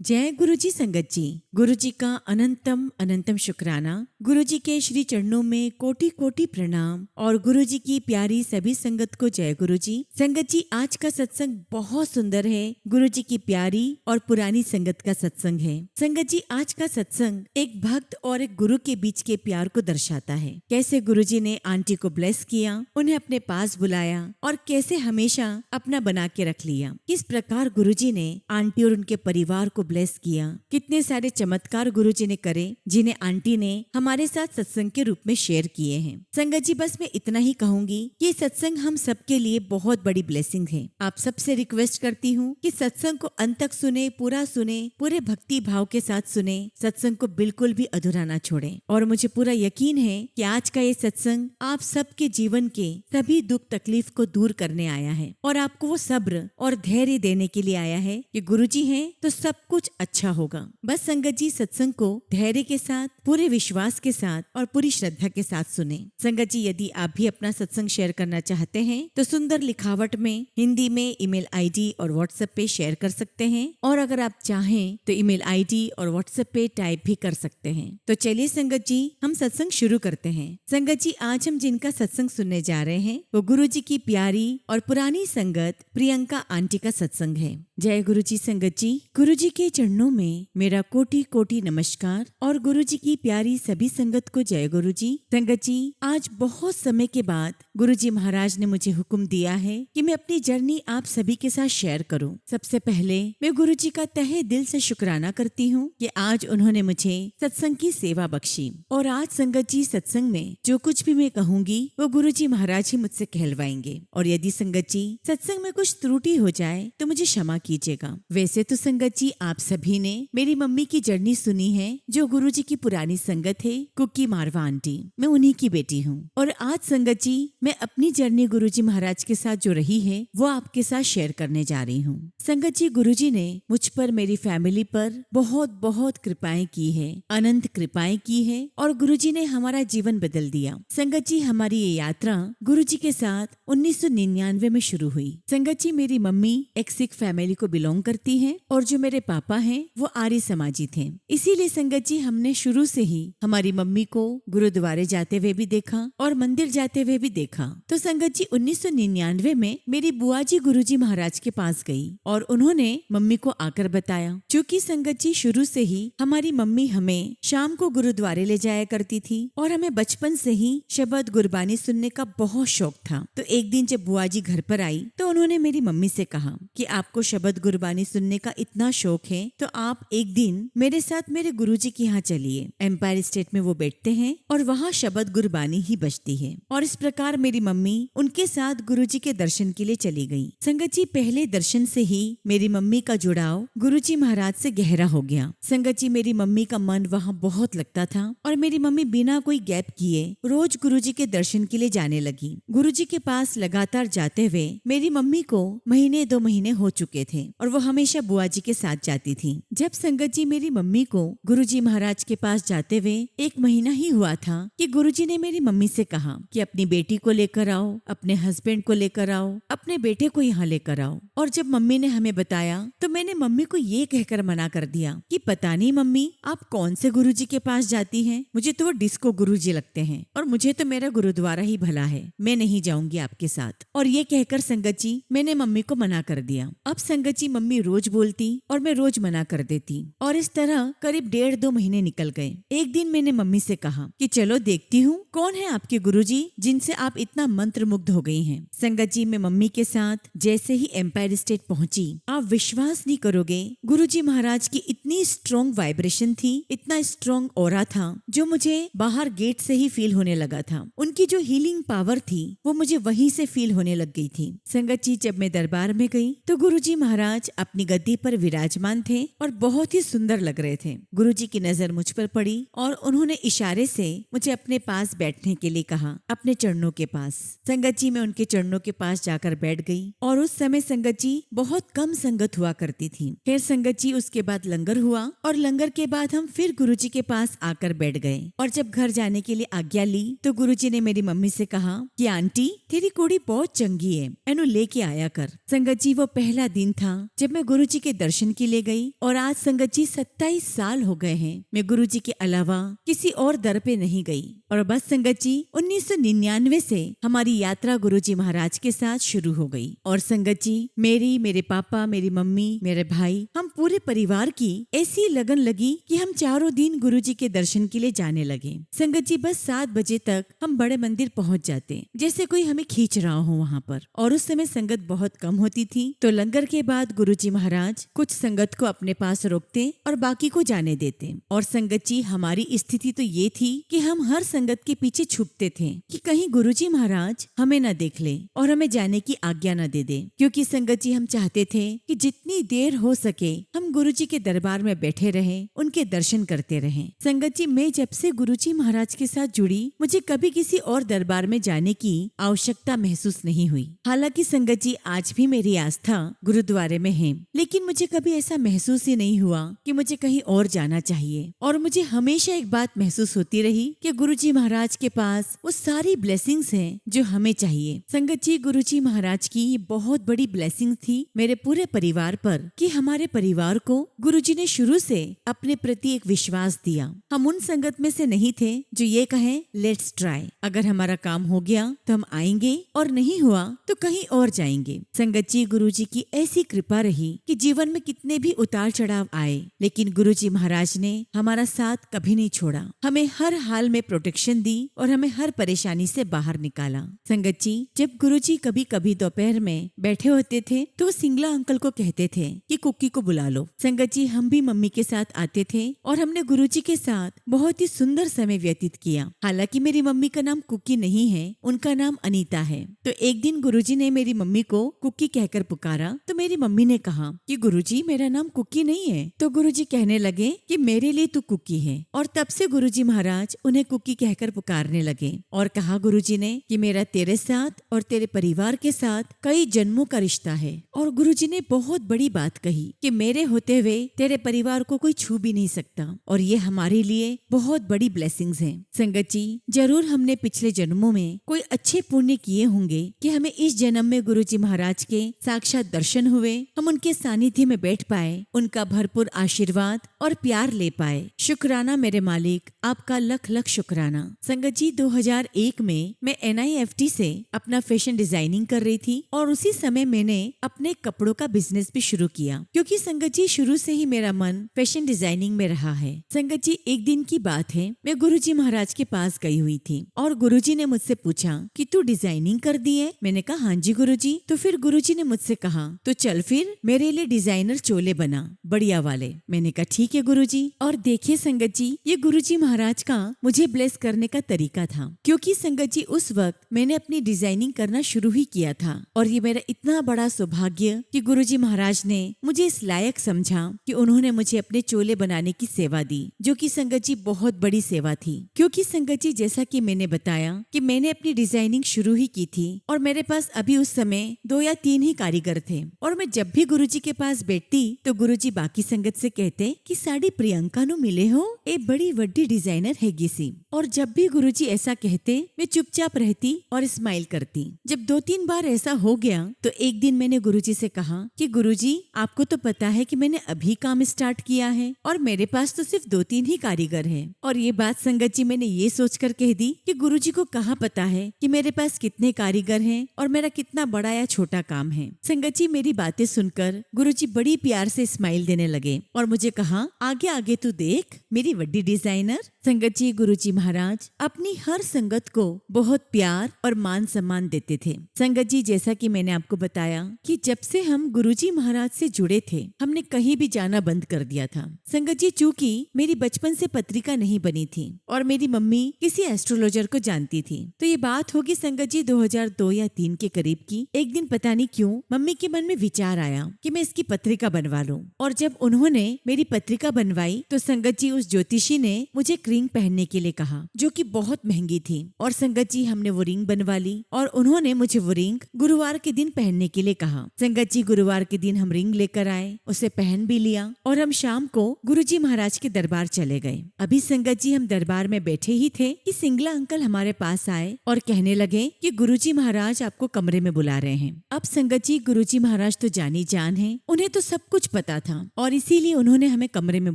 जय गुरु जी संगत जी। गुरु जी का अनंतम अनंतम शुक्राना। गुरु जी के श्री चरणों में कोटि कोटि प्रणाम और गुरु जी की प्यारी सभी संगत को जय गुरु जी। संगत जी, आज का सत्संग बहुत सुंदर है। गुरु जी की प्यारी और पुरानी संगत का सत्संग है। संगत जी, आज का सत्संग एक भक्त और एक गुरु के बीच के प्यार को दर्शाता है। कैसे गुरु जी ने आंटी को ब्लेस किया, उन्हें अपने पास बुलाया और कैसे हमेशा अपना बना के रख लिया। किस प्रकार गुरु जी ने आंटी और उनके परिवार को ब्लेस किया। कितने सारे चमत्कार गुरुजी ने करे, जिन्हें आंटी ने हमारे साथ सत्संग के रूप में शेयर किए हैं। संगत जी, बस मैं इतना ही कहूंगी कि सत्संग हम सबके लिए बहुत बड़ी ब्लेसिंग है। आप सबसे रिक्वेस्ट करती हूँ कि सत्संग को अंत तक सुने, पूरे भक्ति भाव के साथ सुने। सत्संग को बिल्कुल भी अधूरा ना छोड़े। और मुझे पूरा यकीन है कि आज का ये सत्संग आप सबके जीवन के सभी दुख तकलीफ को दूर करने आया है और आपको वो सब्र और धैर्य देने के लिए आया है कि गुरुजी हैं तो सब कुछ अच्छा होगा। बस संगत जी, सत्संग को धैर्य के साथ, पूरे विश्वास के साथ और पूरी श्रद्धा के साथ सुने। संगत जी, यदि आप भी अपना सत्संग शेयर करना चाहते हैं तो सुंदर लिखावट में हिंदी में ईमेल आईडी और व्हाट्सएप पे शेयर कर सकते हैं। और अगर आप चाहें तो ईमेल आईडी और व्हाट्सएप पे टाइप भी कर सकते हैं। तो चलिए संगत जी, हम सत्संग शुरू करते हैं। संगत जी, आज हम जिनका सत्संग सुनने जा रहे हैं वो गुरु जी की प्यारी और पुरानी संगत प्रियंका आंटी का सत्संग है। जय गुरु जी संगत जी। गुरु जी के चरणों में मेरा कोटि कोटि नमस्कार और गुरु जी की प्यारी सभी संगत को जय गुरु जी। संगत जी, आज बहुत समय के बाद गुरु जी महाराज ने मुझे हुक्म दिया है कि मैं अपनी जर्नी आप सभी के साथ शेयर करूं। सबसे पहले मैं गुरु जी का तहे दिल से शुक्राना करती हूं कि आज उन्होंने मुझे सत्संग की सेवा बख्शी। और आज संगत जी, सत्संग में जो कुछ भी मैं कहूंगी वो गुरु जी महाराज ही मुझसे कहलवाएंगे। और यदि संगत जी सत्संग में कुछ त्रुटि हो जाए तो मुझे क्षमा कीजिएगा। वैसे तो संगत जी, आप सभी ने मेरी मम्मी की जर्नी सुनी है, जो गुरुजी की पुरानी संगत है, कुकी मारवा आंटी। मैं उन्हीं की बेटी हूँ। और आज संगत जी, मैं अपनी जर्नी गुरुजी महाराज के साथ जो रही है वो आपके साथ शेयर करने जा रही हूँ। संगत जी, गुरुजी ने मुझ पर, मेरी फैमिली पर बहुत बहुत कृपाएं की है, अनंत कृपाएं की है और गुरुजी ने हमारा जीवन बदल दिया। संगत जी, हमारी ये यात्रा गुरुजी के साथ 1999 में शुरू हुई। संगत जी, मेरी मम्मी एक सिख फैमिली को बिलोंग करती है और जो मेरे पापा हैं वो आर्य समाजी थे। इसीलिए संगत जी, हमने शुरू से ही हमारी मम्मी को गुरुद्वारे जाते हुए भी देखा और मंदिर जाते हुए भी देखा। तो संगत जी, 1999 में मेरी बुआ जी गुरुजी महाराज के पास गई और उन्होंने मम्मी को आकर बताया। क्योंकि संगत जी, शुरू से ही हमारी मम्मी हमें शाम को गुरुद्वारे ले जाया करती थी और हमें बचपन से ही शब्द गुरबानी सुनने का बहुत शौक था। तो एक दिन जब बुआ जी घर पर आई तो उन्होंने मेरी मम्मी से कहा कि आपको शब्द गुरबानी सुनने का इतना शौक है तो आप एक दिन मेरे साथ मेरे गुरुजी के यहाँ चलिए। एम्पायर स्टेट में वो बैठते हैं और वहाँ शब्द गुरबानी ही बजती है। और इस प्रकार मेरी मम्मी उनके साथ गुरुजी के दर्शन के लिए चली गई। संगत जी, पहले दर्शन से ही मेरी मम्मी का जुड़ाव गुरुजी महाराज से गहरा हो गया। संगत जी, मेरी मम्मी का मन वहाँ बहुत लगता था और मेरी मम्मी बिना कोई गैप किए रोज गुरुजी के दर्शन के लिए जाने लगी। गुरुजी के पास लगातार जाते हुए मेरी मम्मी को महीने 2 महीने हो चुके थे और वो हमेशा बुआ जी के साथ जाती थी। जब संगत जी, मेरी मम्मी को गुरुजी महाराज के पास जाते हुए 1 महीना ही हुआ था कि गुरुजी ने मेरी मम्मी से कहा कि अपनी बेटी को लेकर आओ, अपने हस्बैंड को लेकर आओ, अपने बेटे को यहाँ लेकर आओ। और जब मम्मी ने हमें बताया तो मैंने मम्मी को ये कहकर मना कर दिया कि पता नहीं मम्मी, आप कौन से गुरुजी के पास जाती हैं, मुझे तो वो डिस्को गुरुजी लगते हैं और मुझे तो मेरा गुरुद्वारा ही भला है, मैं नहीं जाऊंगी आपके साथ। और ये कहकर संगत जी, मैंने मम्मी को मना कर दिया। अब संगत जी, मम्मी रोज बोलती और मैं रोज मना कर देती और इस तरह करीब 1.5-2 महीने निकल गए। एक दिन मैंने मम्मी से कहा कि चलो देखती हूँ कौन है आपके गुरुजी जिनसे आप इतना मंत्र मुग्ध हो गई हैं। संगत जी, मैं मम्मी के साथ जैसे ही एम्पायर स्टेट पहुंची, आप विश्वास नहीं करोगे, गुरुजी महाराज की इतनी स्ट्रॉन्ग वाइब्रेशन थी, इतना स्ट्रॉन्ग ऑरा था जो मुझे बाहर गेट से ही फील होने लगा था। उनकी जो हीलिंग पावर थी वो मुझे वहीं से फील होने लग गई थी। संगत जी, जब मैं दरबार में गई तो गुरुजी महाराज अपनी गद्दी पर विराजमान थे और बहुत ही सुंदर लग रहे थे। गुरुजी की नजर मुझ पर पड़ी और उन्होंने इशारे से मुझे अपने पास बैठने के लिए कहा, अपने चरणों के पास। संगत जी, मैं उनके चरणों के पास जाकर बैठ गई और उस समय संगत जी बहुत कम संगत हुआ करती थी। फिर संगत जी, उसके बाद लंगर हुआ और लंगर के बाद हम फिर गुरुजी के पास आकर बैठ गए। और जब घर जाने के लिए आज्ञा ली तो गुरुजी ने मेरी मम्मी से कहा कि आंटी, तेरी कुड़ी बहुत चंगी है, एनु लेके आया कर। संगत जी, वो पहला दिन था जब मैं गुरुजी के दर्शन के लिए गई। और आज संगत जी 27 साल हो गए हैं मैं गुरुजी के अलावा किसी और दर पे नहीं गई। और बस संगत जी 1999 से हमारी यात्रा गुरुजी महाराज के साथ शुरू हो गई। और संगत जी मेरी, मेरे पापा, मेरी मम्मी, मेरे भाई, हम पूरे परिवार की ऐसी लगन लगी कि हम चारों दिन गुरुजी के दर्शन के लिए जाने लगे। संगत जी बस 7 बजे तक हम बड़े मंदिर पहुंच जाते, जैसे कोई हमें खींच रहा हो वहाँ पर। और उस समय संगत बहुत कम होती थी, तो लंगर के बाद गुरुजी महाराज कुछ संगत को अपने पास रोकते और बाकी को जाने देते। और संगत जी हमारी स्थिति तो ये थी कि हम हर संगत के पीछे छुपते थे कि कहीं गुरुजी महाराज हमें न देख ले और हमें जाने की आज्ञा न दे दे, क्योंकि संगत जी हम चाहते थे कि जितनी देर हो सके हम गुरुजी के दरबार में बैठे रहें, उनके दर्शन करते रहें। संगत जी मैं जब से गुरुजी महाराज के साथ जुड़ी, मुझे कभी किसी और दरबार में जाने की आवश्यकता महसूस नहीं हुई। हालांकि संगत जी आज भी मेरी आस्था गुरुद्वारे में है, लेकिन मुझे कभी ऐसा महसूस ही नहीं हुआ कि मुझे कहीं और जाना चाहिए। और मुझे हमेशा एक बात महसूस होती रही कि गुरुजी महाराज के पास वो सारी ब्लेसिंग्स हैं जो हमें चाहिए। संगत जी गुरुजी महाराज की ये बहुत बड़ी ब्लेसिंग थी मेरे पूरे परिवार पर कि हमारे परिवार को गुरुजी ने शुरू से अपने प्रति एक विश्वास दिया। हम उन संगत में से नहीं थे जो ये कहें लेट्स ट्राई, अगर हमारा काम हो गया तो हम आएंगे और नहीं हुआ तो कहीं और जाएंगे। संगत जी गुरुजी की ऐसी कृपा रही कि जीवन में कितने भी उतार चढ़ाव आए, लेकिन गुरुजी महाराज ने हमारा साथ कभी नहीं छोड़ा, हमें हर हाल में प्रोटेक्शन दी और हमें हर परेशानी से बाहर निकाला। संगत जी जब गुरुजी कभी कभी दोपहर में बैठे होते थे तो वो सिंगला अंकल को कहते थे कि कुकी को बुला लो। संगत जी हम भी मम्मी के साथ आते थे और हमने गुरुजी के साथ बहुत ही सुंदर समय व्यतीत किया। हालांकि मेरी मम्मी का नाम कुकी नहीं है, उनका नाम अनीता है। तो एक दिन गुरुजी ने मेरी मम्मी को कुकी कहकर पुकारा, तो मेरी मम्मी ने कहा कि गुरुजी मेरा नाम कुकी नहीं है। तो गुरुजी कहने लगे कि मेरे लिए तू कुकी है। और तब से गुरुजी महाराज उन्हें कुकी कहकर पुकारने लगे। और कहा गुरुजी ने कि मेरा तेरे साथ और तेरे परिवार के साथ कई जन्मों का रिश्ता है। और गुरुजी ने बहुत बड़ी बात कही कि मेरे होते हुए तेरे परिवार को कोई छू भी नहीं सकता, और ये हमारे लिए बहुत बड़ी ब्लेसिंग्स हैं। संगत जी जरूर हमने पिछले जन्मों में कोई अच्छे पुण्य किए होंगे कि हमें इस जन्म में गुरुजी महाराज के साक्षात दर्शन हुए, हम उनके सानिध्य में बैठ पाए, उनका भरपूर आशीर्वाद और प्यार ले पाए। शुक्राना मेरे मालिक, आपका लख लख शुक्राना। संगत जी 2001 में मैं NIFT से अपना फैशन डिजाइनिंग कर रही थी और उसी समय मैंने अपने कपड़ों का बिजनेस भी शुरू किया, क्योंकि संगत जी शुरू से ही मेरा मन फैशन डिजाइनिंग में रहा है। संगत जी एक दिन की बात है, मैं गुरुजी महाराज के पास गई हुई थी और गुरुजी ने मुझसे पूछा कि तू डिजाइनिंग कर दी है? मैंने कहा हाँ जी गुरुजी। तो फिर गुरुजी ने मुझसे कहा तो चल फिर मेरे लिए डिजाइनर चोले बना, बढ़िया वाले। मैंने कहा ठीक है गुरुजी। और देखिए संगत जी ये गुरुजी महाराज का मुझे ब्लेस करने का तरीका था, क्योंकि संगत जी उस वक्त मैंने अपनी डिजाइनिंग करना शुरू ही किया था। और ये मेरा इतना बड़ा सौभाग्य कि गुरुजी महाराज ने मुझे इस लायक समझा कि उन्होंने मुझे अपने चोले बनाने की सेवा दी, जो कि संगत जी बहुत बड़ी सेवा थी। क्योंकि संगत जी जैसा कि मैंने बताया कि मैंने अपनी डिजाइनिंग शुरू ही की थी और मेरे पास अभी उस समय 2 या 3 ही कारीगर थे। और मैं जब भी गुरुजी के पास बैठती तो गुरुजी बाकी संगत से कहते कि साड़ी प्रियंका नु मिले हो, ए बड़ी वड्डी डिजाइनर हैगी सी। और जब भी गुरुजी ऐसा कहते मैं चुपचाप रहती और स्माइल करती। जब 2-3 बार ऐसा हो गया तो एक दिन मैंने गुरुजी से कहा कि गुरुजी आपको तो पता है कि मैंने अभी काम स्टार्ट किया है और मेरे पास तो सिर्फ 2-3 ही कारीगर हैं। और ये बात संगत जी मैंने ये सोचकर कह दी कि गुरुजी को कहाँ पता है कि मेरे पास कितने कारीगर हैं और मेरा कितना बड़ा या छोटा काम है। संगत जी मेरी बातें सुनकर गुरुजी बड़ी प्यार से स्माइल देने लगे और मुझे कहा आगे आगे तू देख मेरी वड्डी डिजाइनर। संगत जी गुरुजी महाराज अपनी हर संगत को बहुत प्यार और मान सम्मान देते थे। संगत जी जैसा कि मैंने आपको बताया कि जब से हम गुरुजी महाराज से जुड़े थे हमने कहीं भी जाना बंद कर दिया था। संगत जी चूंकि मेरी बचपन से पत्रिका नहीं बनी थी और मेरी मम्मी किसी एस्ट्रोलॉजर को जानती थी, तो ये बात होगी संगत जी 2002 या 3 के करीब की। एक दिन पता नहीं क्यों मम्मी के मन में विचार आया कि मैं इसकी पत्रिका बनवा लूं। और जब उन्होंने मेरी पत्रिका बनवाई तो संगत जी उस ज्योतिषी ने मुझे रिंग पहनने के लिए कहा जो कि बहुत महंगी थी। और संगत जी हमने वो रिंग बनवा ली और उन्होंने मुझे वो रिंग गुरुवार के दिन पहनने के लिए कहा। संगत जी गुरुवार के दिन हम रिंग लेकर आए, उसे पहन भी लिया और हम शाम को गुरुजी महाराज के दरबार चले गए। अभी संगत जी हम दरबार में बैठे ही थे कि सिंगला अंकल हमारे पास आए और कहने लगे कि गुरुजी महाराज आपको कमरे में बुला रहे हैं। अब संगत जी गुरुजी महाराज तो जानी जान है, उन्हें तो सब कुछ पता था और इसीलिए उन्होंने हमें कमरे में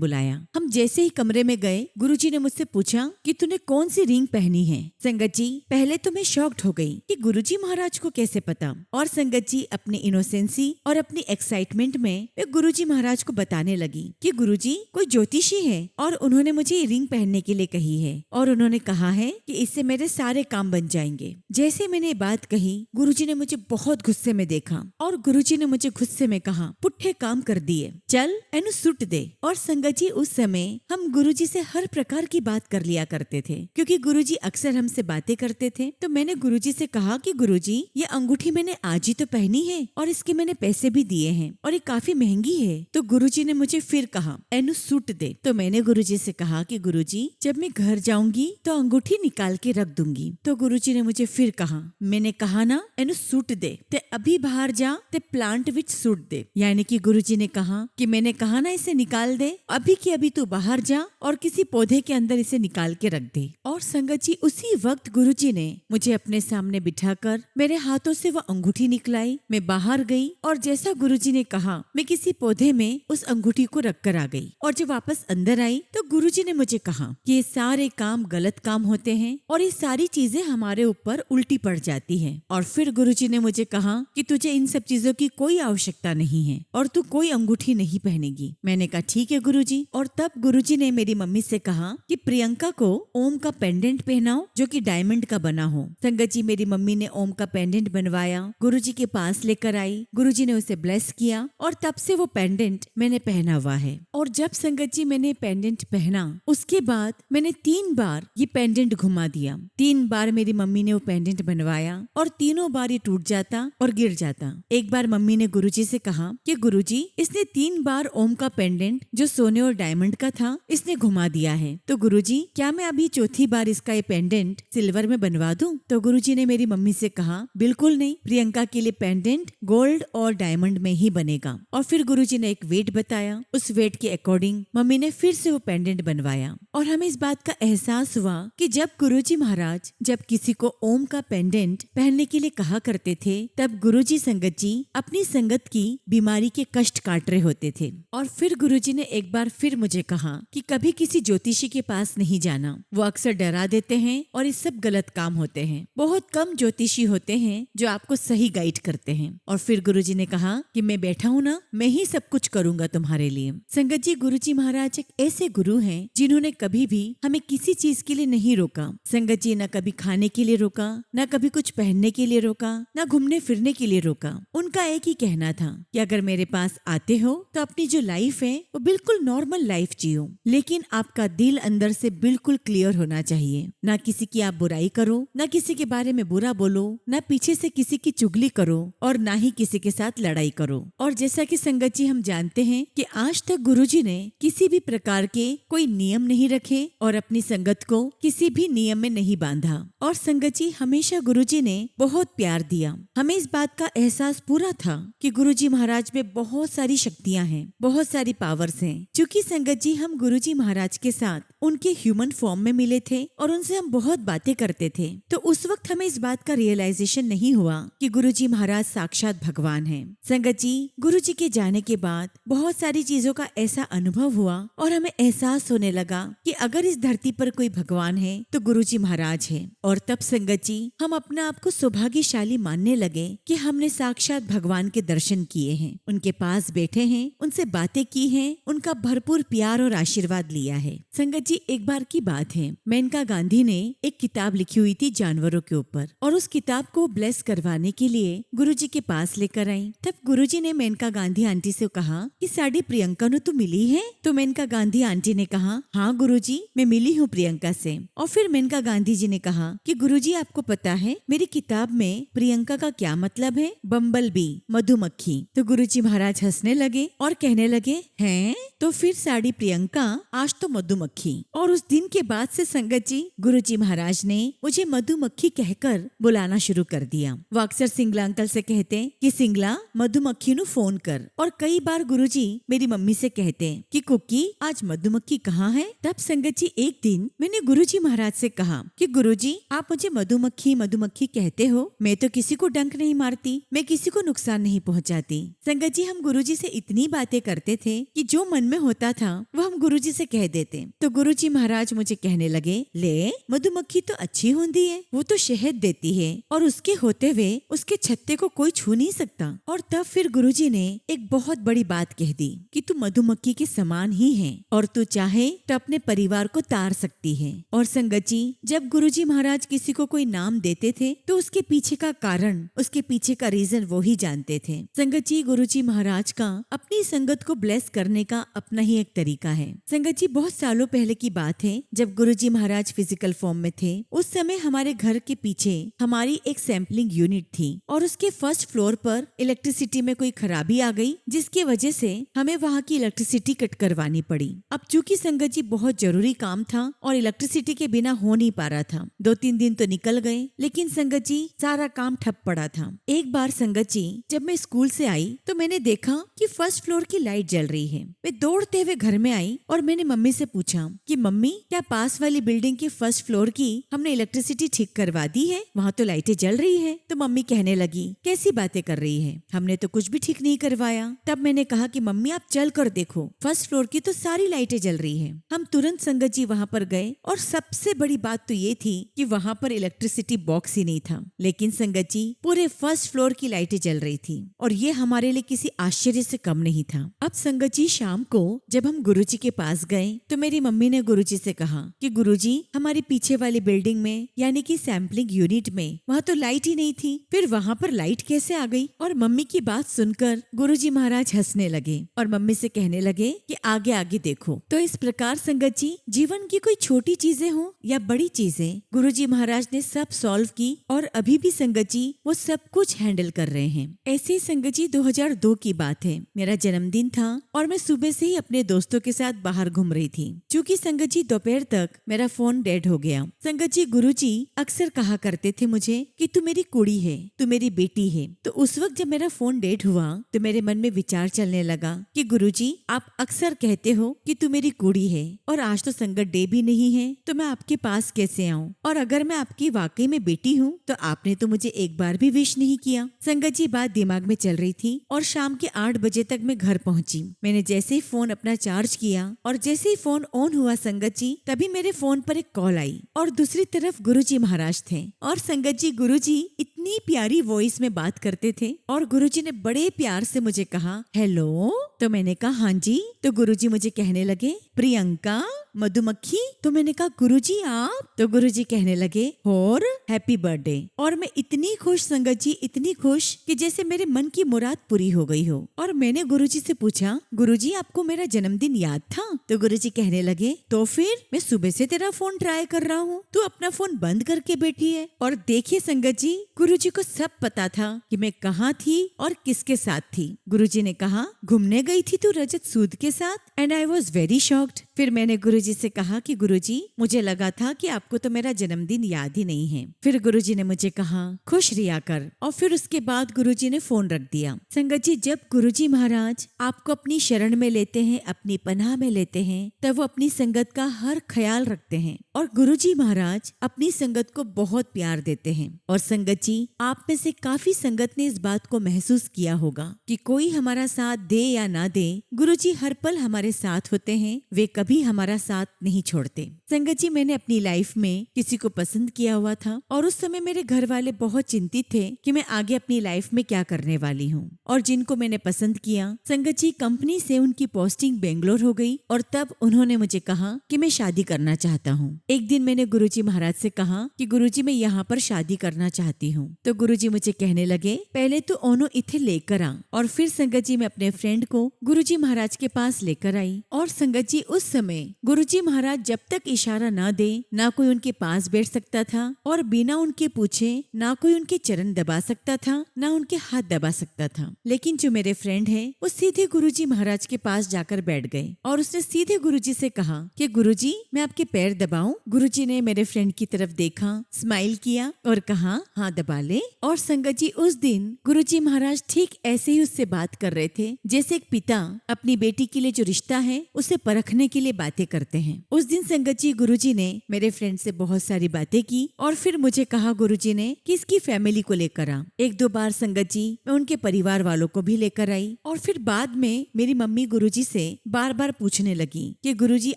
बुलाया। हम जैसे ही कमरे में गए गुरुजी ने मुझसे पूछा कि तूने कौन सी रिंग पहनी है। संगत जी पहले तो मैं शॉक्ड हो गई कि गुरुजी महाराज को कैसे पता, और संगत जी अपनी इनोसेंसी और अपनी एक्साइटमेंट में मैं गुरुजी महाराज को बताने लगी कि गुरुजी कोई ज्योतिषी है और उन्होंने मुझे ये रिंग पहनने के लिए कही है और उन्होंने कहा है कि इससे मेरे सारे काम बन जाएंगे। जैसे मैंने ये बात कही गुरुजी ने मुझे बहुत गुस्से में देखा और गुरुजी ने मुझे गुस्से में कहा, पुट्ठे काम कर दिए, चल एनु सुट दे। और संगत जी उस समय हम गुरुजी से हर प्रकार की बात कर लिया करते थे, क्योंकि गुरुजी अक्सर हमसे बातें करते थे। तो मैंने गुरुजी से कहा कि गुरुजी ये अंगूठी मैंने आज ही तो पहनी है और इसके मैंने पैसे भी दिए हैं और ये काफी महंगी है। तो गुरुजी ने मुझे फिर कहा एनु सूट दे। तो मैंने गुरुजी से कहा कि गुरुजी जब मैं घर जाऊंगी तो अंगूठी निकाल के रख दूंगी। तो गुरुजी ने मुझे फिर कहा, मैंने कहा ना एनु सूट दे, ते अभी बाहर जा ते प्लांट विच सूट दे। यानी कि गुरुजी ने कहा कि मैंने कहा ना इसे निकाल दे, अभी की अभी तू बाहर जा और किसी पौधे के अंदर इसे निकाल के रख दे। और संगत जी उसी वक्त गुरुजी ने मुझे अपने सामने बिठाकर मेरे हाथों से वो अंगूठी निकलाई। मैं बाहर गई और जैसा गुरुजी ने कहा मैं किसी पौधे में उस अंगूठी को रख कर आ गई। और जब वापस अंदर आई तो गुरुजी ने मुझे कहा कि ये सारे काम गलत काम होते हैं और ये सारी चीजें हमारे ऊपर उल्टी पड़ जाती हैं। और फिर गुरुजी ने मुझे कहा कि तुझे इन सब चीजों की कोई आवश्यकता नहीं है और तू कोई अंगूठी नहीं पहनेगी। मैंने कहा ठीक है गुरुजी। और तब गुरुजी ने मेरी मम्मी से कहा कि प्रियंका को ओम का पेंडेंट पहनाओ जो कि डायमंड का बना हो। संगत जी मेरी मम्मी ने ओम का पेंडेंट बनवाया, गुरुजी के पास लेकर आई, गुरुजी ने उसे ब्लेस किया और तब से वो पेंडेंट मैंने पहना हुआ है। और जब संगत जी मैंने पेंडेंट पहना उसके बाद मैंने 3 बार ये पेंडेंट घुमा दिया। 3 बार मेरी मम्मी ने वो पेंडेंट बनवाया और तीनों बार ये टूट जाता और गिर जाता। एक बार मम्मी ने गुरुजी से कहा कि गुरुजी इसने 3 बार ओम का पेंडेंट जो सोने और डायमंड का था इसने घुमा दिया है, तो गुरुजी क्या मैं अभी चौथी बार इसका ये पेंडेंट सिल्वर में बनवा दूं? तो गुरुजी ने मेरी मम्मी से कहा बिल्कुल नहीं, प्रियंका के लिए पेंडेंट गोल्ड और डायमंड में ही बनेगा। और फिर गुरुजी ने एक वेट बताया, उस वेट के अकॉर्डिंग मम्मी ने फिर से वो पेंडेंट बनवाया। और हमें इस बात का एहसास हुआ कि जब गुरुजी महाराज जब किसी को ओम का पेंडेंट पहनने के लिए कहा करते थे तब गुरुजी संगत जी अपनी संगत की बीमारी के कष्ट काट रहे होते थे। और फिर गुरुजी ने एक बार फिर मुझे कहा कि कभी किसी ज्योतिषी के पास नहीं जाना, वो अक्सर डरा देते हैं और ये सब गलत काम होते हैं। बहुत कम ज्योतिषी होते हैं जो आपको सही गाइड करते हैं। और फिर गुरुजी ने कहा कि मैं बैठा हूँ ना, मैं ही सब कुछ करूंगा तुम्हारे लिए। संगत जी गुरुजी महाराज एक ऐसे गुरु हैं जिन्होंने कभी भी हमें किसी चीज के लिए नहीं रोका। संगत जी न कभी खाने के लिए रोका, न कभी कुछ पहनने के लिए रोका, न घूमने फिरने के लिए रोका। उनका एक ही कहना था कि अगर मेरे पास आते हो तो अपनी जो लाइफ है वो बिल्कुल नॉर्मल लाइफ जियो, लेकिन आपका दिल अंदर से बिल्कुल क्लियर होना चाहिए। ना किसी की आप बुराई करो, ना किसी के बारे में बुरा बोलो, ना पीछे से किसी की चुगली करो और ना ही किसी के साथ लड़ाई करो। और जैसा कि संगत जी हम जानते हैं कि आज तक गुरुजी ने किसी भी प्रकार के कोई नियम नहीं रखे और अपनी संगत को किसी भी नियम में नहीं बांधा। और संगत जी हमेशा गुरुजी ने बहुत प्यार दिया। हमें इस बात का एहसास पूरा था कि गुरुजी महाराज में बहुत सारी शक्तियां हैं, बहुत सारी पावर्स हैं। क्योंकि संगत जी हम गुरुजी महाराज के साथ उनके ह्यूमन फॉर्म में मिले थे और उनसे हम बहुत बातें करते थे, तो उस वक्त हमें इस बात का रियलाइजेशन नहीं हुआ कि गुरुजी महाराज साक्षात भगवान हैं। संगत जी गुरुजी के जाने के बाद बहुत सारी चीजों का ऐसा अनुभव हुआ और हमें एहसास होने लगा कि अगर इस धरती पर कोई भगवान है तो गुरुजी महाराज है। और तब संगत जी हम अपने आप को सौभाग्यशाली मानने लगे कि हमने साक्षात भगवान के दर्शन किए हैं, उनके पास बैठे हैं, उनसे बातें की हैं, उनका भरपूर प्यार और आशीर्वाद लिया है। संगत जी एक बार की बात है, मेनका गांधी ने एक किताब लिखी हुई थी जानवरों के ऊपर और उस किताब को ब्लेस करवाने के लिए गुरुजी के पास लेकर आई। तब गुरुजी ने मेनका गांधी आंटी से कहा कि साड़ी प्रियंका नु तू मिली है? तो मेनका गांधी आंटी ने कहा हाँ गुरुजी मैं मिली हूँ प्रियंका से। और फिर मेनका गांधी जी ने कहा कि गुरुजी आपको पता है मेरी किताब में प्रियंका का क्या मतलब है? बम्बल बी, मधुमक्खी। तो गुरुजी महाराज हंसने लगे और कहने लगे हैं तो फिर साड़ी प्रियंका आज तो मधुमक्खी। और उस दिन के बाद से संगत जी, गुरुजी महाराज ने मुझे मधुमक्खी कहकर बुलाना शुरू कर दिया। वो अक्सर सिंगला अंकल से कहते कि सिंगला मधुमक्खी नु फोन कर। और कई बार गुरुजी मेरी मम्मी से कहते कि कुकी आज मधुमक्खी कहाँ है। तब संगत जी एक दिन मैंने गुरुजी महाराज से कहा कि गुरुजी आप मुझे मधुमक्खी मधुमक्खी कहते हो, मैं तो किसी को डंक नहीं मारती, मैं किसी को नुकसान नहीं पहुँचाती। संगत जी हम गुरुजी से इतनी बातें करते थे कि जो मन में होता था वो हम गुरुजी से कह देते। तो गुरुजी महाराज मुझे कहने लगे, ले मधुमक्खी तो अच्छी होती है, वो तो शहद देती है और उसके होते हुए उसके छत्ते को कोई छू नहीं सकता। और तब फिर गुरुजी ने एक बहुत बड़ी बात कह दी कि तू मधुमक्खी के समान ही है और तू चाहे तो अपने परिवार को तार सकती है। और संगत जी जब गुरुजी महाराज किसी को कोई नाम देते थे तो उसके पीछे का कारण, उसके पीछे का रीजन वो ही जानते थे। संगत जी गुरुजी महाराज का अपनी संगत को ब्लेस करने का अपना ही एक तरीका है। संगत जी बहुत सालों पहले की बात है, जब गुरुजी महाराज फिजिकल फॉर्म में थे उस समय हमारे घर के पीछे हमारी एक सैंपलिंग यूनिट थी और उसके फर्स्ट फ्लोर पर इलेक्ट्रिसिटी में कोई खराबी आ गई जिसकी वजह से हमें वहाँ की इलेक्ट्रिसिटी कट करवानी पड़ी। अब चूंकि संगत जी बहुत जरूरी काम था और इलेक्ट्रिसिटी के बिना हो नहीं पा रहा था। 2-3 दिन तो निकल गए लेकिन संगत जी सारा काम ठप पड़ा था। एक बार संगत जी जब मैं स्कूल से आई तो मैंने देखा कि फर्स्ट फ्लोर की लाइट जल रही है। मैं दौड़ते हुए घर में आई और मैंने मम्मी से पूछा कि मम्मी क्या पास वाली बिल्डिंग के फर्स्ट फ्लोर की हमने इलेक्ट्रिसिटी ठीक करवा दी है, वहाँ तो लाइटें जल रही है। तो मम्मी कहने लगी कैसी बातें कर रही है, हमने तो कुछ भी ठीक नहीं करवाया। तब मैंने कहा कि मम्मी आप चल कर देखो, फर्स्ट फ्लोर की तो सारी लाइटें जल रही है। हम तुरंत संगत जी वहाँ पर गए और सबसे बड़ी बात तो ये थी कि वहाँ पर इलेक्ट्रिसिटी बॉक्स ही नहीं था, लेकिन संगत जी पूरे फर्स्ट फ्लोर की लाइटें जल रही थी और ये हमारे लिए किसी आश्चर्य से कम नहीं था। अब संगत जी शाम को जब हम गुरुजी के पास गए तो मेरी मम्मी ने गुरुजी से कहा कि गुरुजी हमारी पीछे वाली बिल्डिंग में यानी कि सैंपलिंग यूनिट में वहाँ तो लाइट ही नहीं थी, फिर वहाँ पर लाइट कैसे आ गई। और मम्मी की बात सुनकर गुरुजी महाराज हंसने लगे और मम्मी से कहने लगे कि आगे आगे देखो। तो इस प्रकार संगत जी जीवन की कोई छोटी चीजें हो या बड़ी चीजें गुरुजी महाराज ने सब सॉल्व की और अभी भी संगत जी वो सब कुछ हैंडल कर रहे हैं। ऐसे ही संगत जी 2002 की बात है, मेरा जन्मदिन था और मैं सुबह से ही अपने दोस्तों के साथ बाहर घूम रही थी। चूँकि संगत जी दोपहर तक मेरा फोन डेड हो गया। संगत जी गुरुजी अक्सर कहा करते थे मुझे कि तू मेरी कुड़ी है, तू मेरी बेटी है। तो उस वक्त जब मेरा फोन डेड हुआ तो मेरे मन में विचार चलने लगा कि गुरुजी आप अक्सर कहते हो कि तू मेरी कुड़ी है और आज तो संगत डे भी नहीं है तो मैं आपके पास कैसे आऊँ, और अगर मैं आपकी वाकई में बेटी हूँ तो आपने तो मुझे एक बार भी विश नहीं किया। संगत जी बात दिमाग में चल रही थी और शाम के 8 बजे तक मैं घर पहुंची। मैंने जैसे ही फोन अपना चार्ज किया और जैसे ही फोन ऑन हुआ संगत जी तभी मेरे फोन पर एक कॉल आई और दूसरी तरफ गुरुजी महाराज थे। और संगत जी गुरुजी इतनी प्यारी वॉइस में बात करते थे और गुरुजी ने बड़े प्यार से मुझे कहा हेलो। तो मैंने कहा हाँ जी। तो गुरुजी मुझे कहने लगे प्रियंका मधुमक्खी। तो मैंने कहा गुरुजी आप। तो गुरुजी कहने लगे और हैप्पी बर्थडे। और मैं इतनी खुश संगत जी, इतनी खुश कि जैसे मेरे मन की मुराद पूरी हो गई हो। और मैंने गुरुजी से पूछा गुरुजी आपको मेरा जन्मदिन याद था। तो गुरुजी कहने लगे तो फिर मैं सुबह से तेरा फोन ट्राई कर रहा हूँ, तू अपना फोन बंद करके बैठी है। और देखिए संगत जी गुरुजी को सब पता था कि मैं कहाँ थी और किसके साथ थी। गुरुजी ने कहा घूमने गई थी तू रजत सूद के साथ, and I was very shocked. फिर मैंने गुरुजी से कहा कि गुरुजी मुझे लगा था कि आपको तो मेरा जन्मदिन याद ही नहीं है। फिर गुरुजी ने मुझे कहा खुश रिया कर, और फिर उसके बाद गुरुजी ने फोन रख दिया। संगत जी जब गुरुजी महाराज आपको अपनी शरण में लेते हैं, अपनी पनाह में लेते हैं, तब वो अपनी संगत का हर ख्याल रखते हैं और गुरुजी महाराज अपनी संगत को बहुत प्यार देते हैं। और संगत जी आप में से काफी संगत ने इस बात को महसूस किया होगा कि कोई हमारा साथ दे या ना दे, गुरुजी हर पल हमारे साथ होते हैं, वे कभी हमारा साथ नहीं छोड़ते। संगत जी मैंने अपनी लाइफ में किसी को पसंद किया हुआ था और उस समय मेरे घर वाले बहुत चिंतित थे कि मैं आगे अपनी लाइफ में क्या करने वाली हूँ। और जिनको मैंने पसंद किया संगत जी कंपनी से उनकी पोस्टिंग बेंगलोर हो गई और तब उन्होंने मुझे कहा कि मैं शादी करना चाहता हूँ। एक दिन मैंने गुरुजी महाराज से कहा कि गुरुजी मैं यहाँ पर शादी करना चाहती हूँ। तो गुरुजी मुझे कहने लगे पहले तो ओनो इथे लेकर आ। और फिर संगत जी मैं अपने फ्रेंड को गुरुजी महाराज के पास लेकर आई। और संगत जी उस समय गुरुजी महाराज जब तक इशारा ना दे ना कोई उनके पास बैठ सकता था और बिना उनके पूछे ना कोई उनके चरण दबा सकता था ना उनके हाथ दबा सकता था। लेकिन जो मेरे फ्रेंड है वो सीधे गुरुजी महाराज के पास जाकर बैठ गए और उसने सीधे गुरुजी से कहा कि गुरुजी मैं आपके पैर दबाऊं। गुरुजी ने मेरे फ्रेंड की तरफ देखा, स्माइल किया और कहा हाँ दबा ले। और संगत जी उस दिन गुरुजी महाराज ठीक ऐसे ही उससे बात कर रहे थे जैसे एक पिता अपनी बेटी के लिए जो रिश्ता है उसे परखने के लिए बातें करते हैं। उस दिन संगत जी गुरुजी ने मेरे फ्रेंड से बहुत सारी बातें की और फिर मुझे कहा गुरुजी ने कि इसकी फैमिली को लेकर आ। एक दो बार संगत जी मैं उनके परिवार वालों को भी लेकर आई और फिर बाद में मेरी मम्मी गुरुजी से बार बार पूछने लगी कि गुरुजी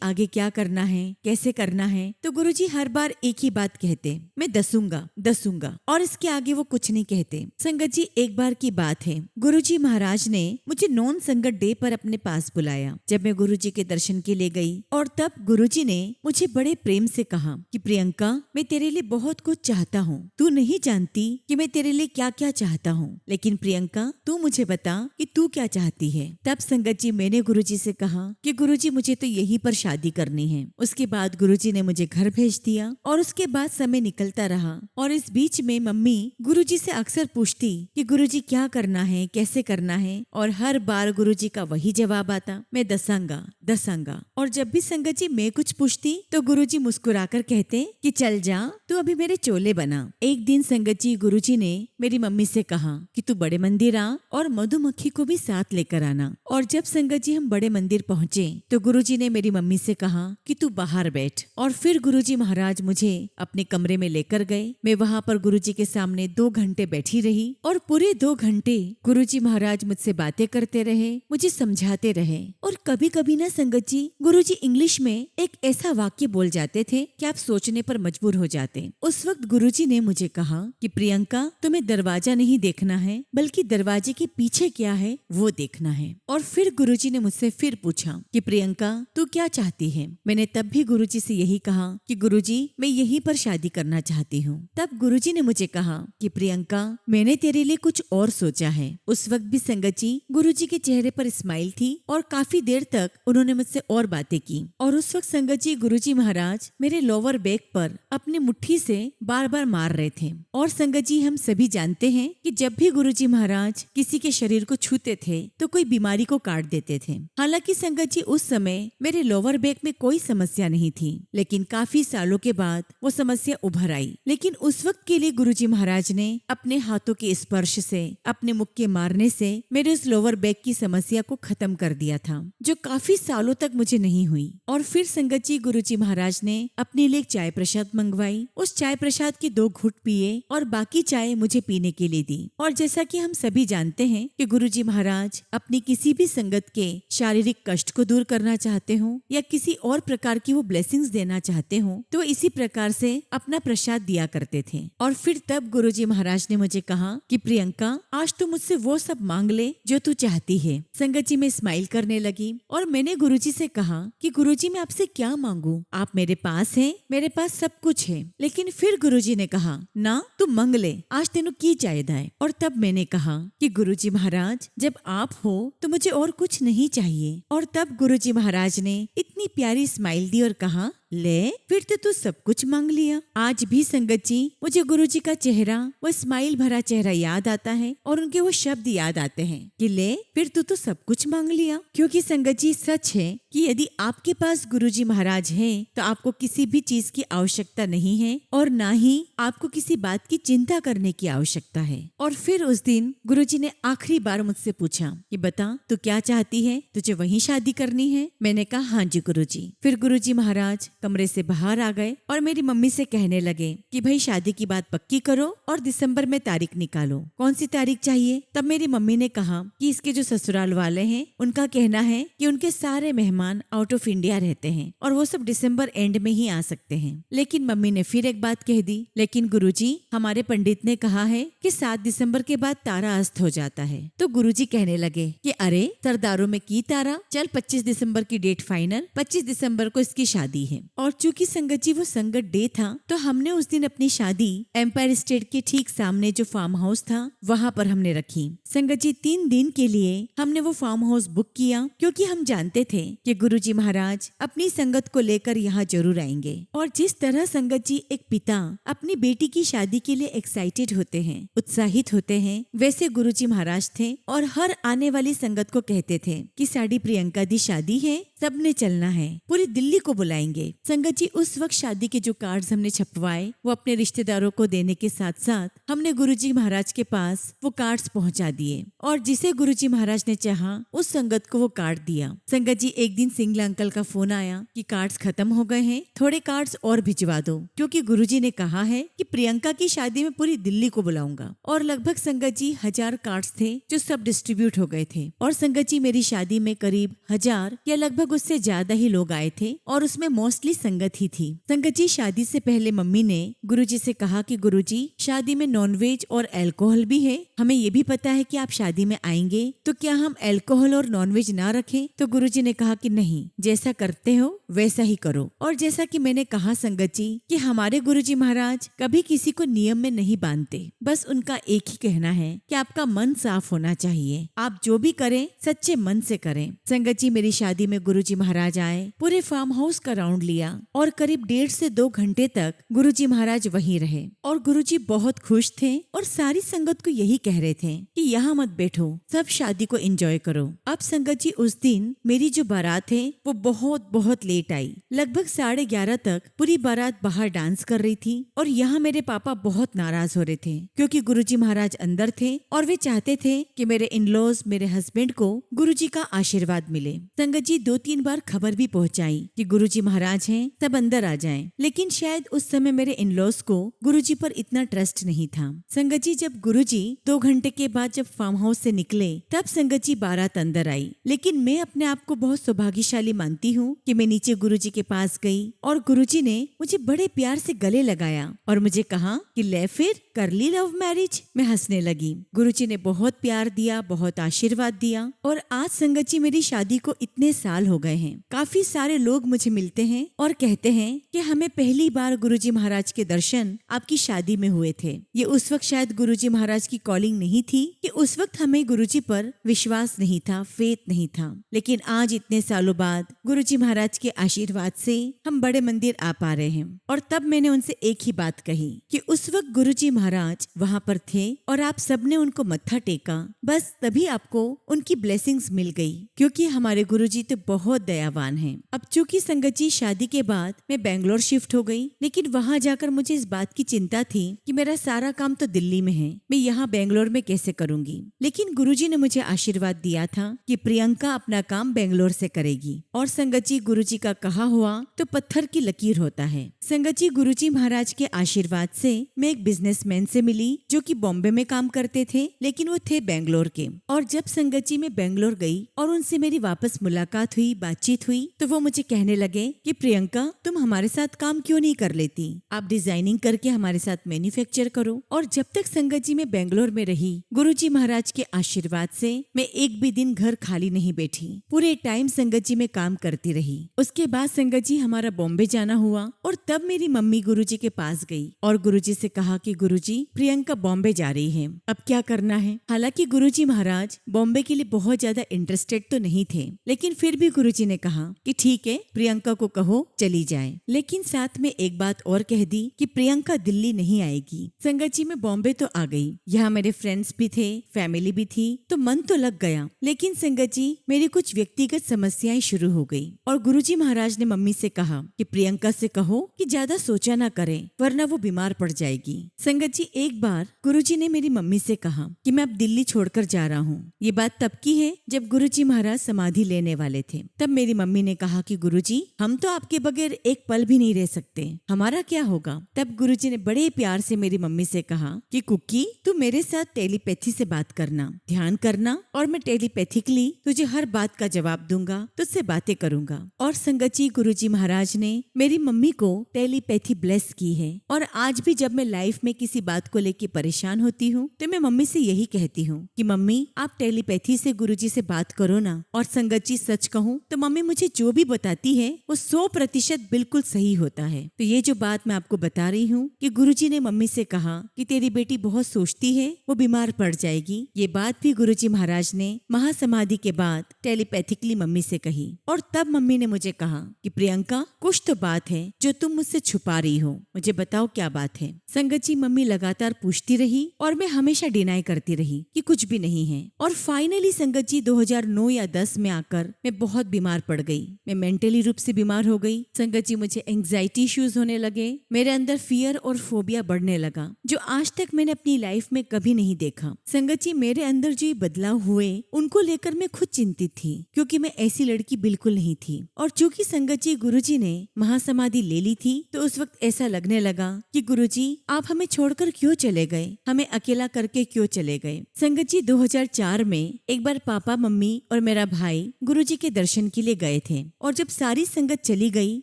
आगे क्या करना है, कैसे करना है। तो गुरुजी हर बार एक ही बात कहते, मैं दसूंगा दसूंगा, और इसके आगे वो कुछ नहीं कहते। संगत जी एक बार की बात है, गुरुजी महाराज ने मुझे नॉन संगत डे पर अपने पास बुलाया जब मैं गुरुजी के दर्शन के लिए गई। और तब गुरुजी ने मुझे बड़े प्रेम से कहा कि प्रियंका मैं तेरे लिए बहुत कुछ चाहता हूँ, तू नहीं जानती कि मैं तेरे लिए क्या क्या चाहता हूँ, लेकिन प्रियंका तू मुझे बता कि तू क्या चाहती है। तब संगत जी मैंने गुरुजी से कहा कि गुरुजी मुझे तो यहीं पर शादी करनी है। उसके बाद गुरुजी ने मुझे घर भेज दिया और उसके बाद समय निकलता रहा और इस बीच में मम्मी गुरुजी से अक्सर पूछती कि गुरुजी क्या करना है, कैसे करना है, और हर बार गुरुजी का वही जवाब आता, मैं दसांगा दसांगा। और जब भी संगत जी मैं कुछ पूछती तो गुरुजी मुस्कुराकर कहते कि चल जा तू अभी मेरे चोले बना। एक दिन संगत जी गुरुजी ने मेरी मम्मी से कहा कि तू बड़े मंदिर आ और मधुमक्खी को भी साथ लेकर आना। और जब संगत जी हम बड़े मंदिर पहुँचे तो गुरुजी ने मेरी मम्मी से कहा कि तू बाहर बैठ। और फिर गुरुजी महाराज मुझे अपने कमरे में लेकर गए। मैं वहाँ पर गुरुजी के सामने 2 घंटे बैठी रही और पूरे 2 घंटे गुरुजी महाराज मुझसे बातें करते रहे, मुझे समझाते रहे। और कभी कभी ना संगत जी गुरुजी इंग्लिश में एक ऐसा वाक्य बोल जाते थे कि आप सोचने पर मजबूर हो जाते। उस वक्त गुरुजी ने मुझे कहा कि प्रियंका तुम्हें दरवाजा नहीं देखना है बल्कि दरवाजे के पीछे क्या है वो देखना है। और फिर गुरुजी ने मुझसे फिर पूछा कि प्रियंका तू क्या चाहती है। मैंने तब भी गुरुजी से यही कहा कि गुरुजी मैं यहीं पर शादी करना चाहती हूँ। तब गुरुजी ने मुझे कहा कि प्रियंका मैंने तेरे लिए कुछ और सोचा है। उस वक्त भी संगत जी गुरुजी के चेहरे पर स्माइल थी और काफी देर तक उन्होंने मुझसे और बातें की। और उस वक्त संगत जी गुरुजी महाराज मेरे लोअर बैक पर अपनी मुट्ठी से बार बार मार रहे थे। और संगत जी हम सभी जानते हैं कि जब भी गुरुजी महाराज किसी के शरीर को छूते थे तो कोई बीमारी को काट देते थे। हालांकि संगत जी उस समय मेरे लोअर बैक में कोई समस्या नहीं थी, लेकिन काफी सालों के बाद वो समस्या उभर आई। लेकिन उस वक्त के लिए गुरुजी महाराज ने अपने हाथों के स्पर्श से, अपने मुक्के मारने से मेरे उस लोअर बैक की समस्या को खत्म कर दिया था, जो काफी सालों तक मुझे नहीं हुई। और फिर संगत जी गुरुजी महाराज ने अपने लिए एक चाय प्रसाद मंगवाई। उस चाय प्रसाद के 2 घुट पिए और बाकी चाय मुझे पीने के लिए दी। और जैसा कि हम सभी जानते हैं कि गुरुजी महाराज अपनी किसी भी संगत के शारीरिक कष्ट को दूर करना चाहते हो या किसी और प्रकार की वो ब्लेसिंग्स देना चाहते हो तो इसी प्रकार से अपना प्रसाद दिया करते थे। और फिर तब गुरुजी महाराज ने मुझे कहा कि प्रियंका आज तू मुझसे वो सब मांग ले जो तू चाहती है। संगत जी मैं स्माइल करने लगी और मैंने गुरुजी से कहा कि गुरुजी मैं आपसे क्या मांगू, आप मेरे पास हैं, मेरे पास सब कुछ है। लेकिन फिर गुरुजी ने कहा ना तू मांग ले, आज तेनू की चाहिए है। और तब मैंने कहा कि गुरुजी महाराज जब आप हो तो मुझे और कुछ नहीं चाहिए। और तब गुरुजी महाराज ने इतनी प्यारी स्माइल दी और कहा ले फिर तो तू सब कुछ मांग लिया। आज भी संगत जी मुझे गुरुजी का चेहरा, वो स्माइल भरा चेहरा याद आता है और उनके वो शब्द याद आते हैं कि ले फिर तो सब कुछ मांग लिया। क्योंकि संगत जी सच है कि यदि आपके पास गुरुजी महाराज हैं तो आपको किसी भी चीज की आवश्यकता नहीं है और ना ही आपको किसी बात की चिंता करने की आवश्यकता है। और फिर उस दिन गुरुजी ने आखिरी बार मुझसे पूछा कि बता तू क्या चाहती है, तुझे वहीं शादी करनी है। मैंने कहा हाँ जी गुरुजी। फिर गुरुजी महाराज कमरे से बाहर आ गए और मेरी मम्मी से कहने लगे कि भाई शादी की बात पक्की करो और दिसंबर में तारीख निकालो। कौन सी तारीख चाहिए? तब मेरी मम्मी ने कहा कि इसके जो ससुराल वाले हैं उनका कहना है कि उनके सारे मेहमान आउट ऑफ इंडिया रहते हैं और वो सब दिसंबर एंड में ही आ सकते हैं। लेकिन मम्मी ने फिर एक बात कह दी, लेकिन गुरुजी हमारे पंडित ने कहा है कि 7 दिसंबर के बाद तारा अस्त हो जाता है। तो गुरुजी कहने लगे कि अरे सरदारों में की तारा, चल 25 दिसंबर की डेट फाइनल, 25 दिसंबर को इसकी शादी है। और चूंकि संगत जी वो संगत डे था, तो हमने उस दिन अपनी शादी एम्पायर स्टेट के ठीक सामने जो फार्म हाउस था वहाँ पर हमने रखी। संगत जी 3 दिन के लिए हमने वो फार्म हाउस बुक किया, क्योंकि हम जानते थे कि गुरुजी महाराज अपनी संगत को लेकर यहाँ जरूर आएंगे। और जिस तरह संगत जी एक पिता अपनी बेटी की शादी के लिए एक्साइटेड होते हैं, उत्साहित होते हैं, वैसे गुरुजी महाराज थे और हर आने वाली संगत को कहते थे कि साड़ी प्रियंका दी शादी है, सबने चलना है, पूरी दिल्ली को बुलाएंगे। संगत जी उस वक्त शादी के जो कार्ड्स हमने छपवाए वो अपने रिश्तेदारों को देने के साथ साथ हमने गुरुजी महाराज के पास वो कार्ड्स पहुंचा दिए, और जिसे गुरुजी महाराज ने चाहा उस संगत को वो कार्ड दिया। संगत जी एक दिन सिंगला अंकल का फोन आया कि कार्ड्स खत्म हो गए हैं, थोड़े कार्ड्स और भिजवा दो, क्योंकि गुरुजी ने कहा है कि प्रियंका की शादी में पूरी दिल्ली को बुलाऊंगा। और लगभग संगत जी 1000 कार्ड्स थे जो सब डिस्ट्रीब्यूट हो गए थे। और संगत जी मेरी शादी में करीब 1000 या लगभग उससे ज्यादा ही लोग आए थे, और उसमें मोस्टली संगत ही थी। संगत जी शादी से पहले मम्मी ने गुरुजी से कहा कि गुरुजी शादी में नॉनवेज और अल्कोहल भी है, हमें ये भी पता है कि आप शादी में आएंगे, तो क्या हम अल्कोहल और नॉनवेज ना रखें? तो गुरुजी ने कहा कि नहीं, जैसा करते हो वैसा ही करो। और जैसा कि मैंने कहा संगत जी कि हमारे गुरुजी महाराज कभी किसी को नियम में नहीं बांधते, बस उनका एक ही कहना है कि आपका मन साफ होना चाहिए, आप जो भी करें सच्चे मन से करें। संगत जी मेरी शादी में गुरुजी महाराज आए, पूरे फार्म हाउस का राउंड लिया और करीब 1.5 से 2 घंटे तक गुरुजी महाराज वहीं रहे। और गुरुजी बहुत खुश थे और सारी संगत को यही कह रहे थे कि यहाँ मत बैठो, सब शादी को एंजॉय करो। अब संगत जी उस दिन मेरी जो बारात है वो बहुत लेट आई, लगभग 11:30 तक पूरी बारात बाहर डांस कर रही थी। और यहाँ मेरे पापा बहुत नाराज हो रहे थे, क्योंकि गुरुजी महाराज अंदर थे और वे चाहते थे कि मेरे इन-लॉज मेरे हस्बैंड को गुरुजी का आशीर्वाद मिले। संगत जी 2-3 बार खबर भी पहुंचाई कि गुरुजी महाराज हैं, सब अंदर आ जाएं। लेकिन शायद उस समय मेरे इन-लॉज को गुरुजी पर इतना ट्रस्ट नहीं था। संगत जी जब गुरुजी 2 घंटे के बाद जब फार्म हाउस से निकले, तब संगत जी बारात अंदर आई। लेकिन मैं अपने आप को बहुत सौभाग्यशाली मानती हूँ कि मैं नीचे गुरुजी के पास गई और गुरुजी ने मुझे बड़े प्यार से गले लगाया और मुझे कहा कि ले फिर कर ली लव मैरिज। मैं हंसने लगी। गुरुजी ने बहुत प्यार दिया, बहुत आशीर्वाद दिया। और आज संगत जी मेरी शादी को इतने साल हो गए हैं। काफी सारे लोग मुझे मिलते हैं और कहते हैं कि हमें पहली बार गुरुजी महाराज के दर्शन आपकी शादी में हुए थे। ये उस वक्त शायद गुरुजी महाराज की कॉलिंग नहीं थी, कि उस वक्त हमें गुरुजी पर विश्वास नहीं था, फेथ नहीं था। लेकिन आज इतने सालों बाद गुरुजी महाराज के आशीर्वाद से हम बड़े मंदिर आ पा रहे हैं। और तब मैंने उनसे एक ही बात कही कि उस वक्त गुरुजी महाराज वहाँ पर थे और आप सबने उनको मत्था टेका, बस तभी आपको उनकी ब्लेसिंग्स मिल गई, क्योंकि हमारे गुरुजी तो बहुत दयावान हैं। अब चूंकि संगत जी शादी के बाद मैं बेंगलोर शिफ्ट हो गई, लेकिन वहाँ जाकर मुझे इस बात की चिंता थी कि मेरा सारा काम तो दिल्ली में है, मैं यहाँ बेंगलोर में कैसे करूंगी। लेकिन गुरुजी ने मुझे आशीर्वाद दिया था कि प्रियंका अपना काम बेंगलोर से करेगी। और संगत जी गुरुजी का कहा हुआ तो पत्थर की लकीर होता है। संगत जी गुरुजी महाराज के आशीर्वाद से मैं एक बिजनेसमैन से मिली जो कि बॉम्बे में काम करते थे, लेकिन वो थे बेंगलोर के। और जब संगत जी मैं बेंगलोर गई और उनसे मेरी वापस मुलाकात हुई, बातचीत हुई, तो वो मुझे कहने लगे कि प्रियंका तुम हमारे साथ काम क्यों नहीं कर लेती, आप डिजाइनिंग करके हमारे साथ मैन्युफैक्चर करो। और जब तक संगत जी मैं बेंगलोर में रही, गुरुजी महाराज के आशीर्वाद से मैं एक भी दिन घर खाली नहीं बैठी, पूरे टाइम संगत जी में काम करती रही। उसके बाद संगत जी हमारा बॉम्बे जाना हुआ और तब मेरी मम्मी गुरुजी के पास गई और गुरुजी से कहा कि गुरुजी प्रियंका बॉम्बे जा रही है, अब क्या करना है। हालांकि गुरुजी महाराज बॉम्बे के लिए बहुत ज्यादा इंटरेस्टेड तो नहीं थे, लेकिन फिर भी गुरुजी ने कहा कि ठीक है प्रियंका को कहो चली जाए। लेकिन साथ में एक बात और कह दी कि प्रियंका दिल्ली नहीं आएगी। संगत जी मैं बॉम्बे तो आ गई, यहाँ मेरे फ्रेंड्स भी थे, फैमिली भी थी, तो मन तो लग गया। लेकिन संगत जी मेरी कुछ व्यक्तिगत समस्याएं शुरू हो गई और गुरुजी महाराज ने मम्मी से कहा कि प्रियंका से कहो कि ज्यादा सोचा ना करे, वरना वो बीमार पड़ जाएगी। संगत जी एक बार गुरुजी ने मेरी मम्मी से कहा कि मैं अब दिल्ली छोड़कर जा रहा हूँ। ये बात तब की है जब गुरुजी महाराज समाधि लेने वाले थे। तब मेरी मम्मी ने कहा कि गुरुजी हम तो आपके बगैर एक पल भी नहीं रह सकते, हमारा क्या होगा। तब गुरुजी ने बड़े प्यार से मेरी मम्मी से कहा कि कुकी तू मेरे साथ टेलीपैथी से बात करना, ध्यान करना, और मैं टेलीपैथिकली तुझे हर बात का जवाब दूंगा, तुझसे बातें करूंगा। और संगत जी गुरुजी महाराज ने मेरी मम्मी को टेलीपैथी ब्लेस की है। और आज भी जब मैं लाइफ में किसी किसी बात को लेके परेशान होती हूँ तो मैं मम्मी से यही कहती हूँ कि मम्मी आप टेलीपैथी से गुरुजी से बात करो ना। और संगत जी सच कहूँ तो मम्मी मुझे जो भी बताती है वो 100% बिल्कुल सही होता है। तो ये जो बात मैं आपको बता रही हूँ कि गुरुजी ने मम्मी से कहा कि तेरी बेटी बहुत सोचती है, वो बीमार पड़ जाएगी, ये बात भी गुरुजी महाराज ने महासमाधि के बाद टेलीपैथिकली मम्मी से कही। और तब मम्मी ने मुझे कहा कि प्रियंका कुछ तो बात है जो तुम मुझसे छुपा रही हो, मुझे बताओ क्या बात है। संगत जी मेरी लगातार पूछती रही और मैं हमेशा डिनाई करती रही कि कुछ भी नहीं है। और फाइनली संगत जी 2009 या 10 में आकर मैं बहुत बीमार पड़ गई। मैं मेंटली रूप से बीमार हो गई। संगत जी मुझे एंग्जाइटी इश्यूज होने लगे, मेरे अंदर फियर और फोबिया बढ़ने लगा जो आज तक मैंने अपनी लाइफ में कभी नहीं देखा। संगत जी मेरे अंदर जो बदलाव हुए उनको लेकर मैं खुद चिंतित थी क्योंकि मैं ऐसी लड़की बिल्कुल नहीं थी। और चूंकि संगत जी गुरुजी ने महासमाधि ले ली थी तो उस वक्त ऐसा लगने लगा कि गुरुजी आप हमें छोड़कर क्यों चले गए, हमें अकेला करके क्यों चले गए। संगत जी 2004 में एक बार पापा मम्मी और मेरा भाई गुरुजी के दर्शन के लिए गए थे और जब सारी संगत चली गई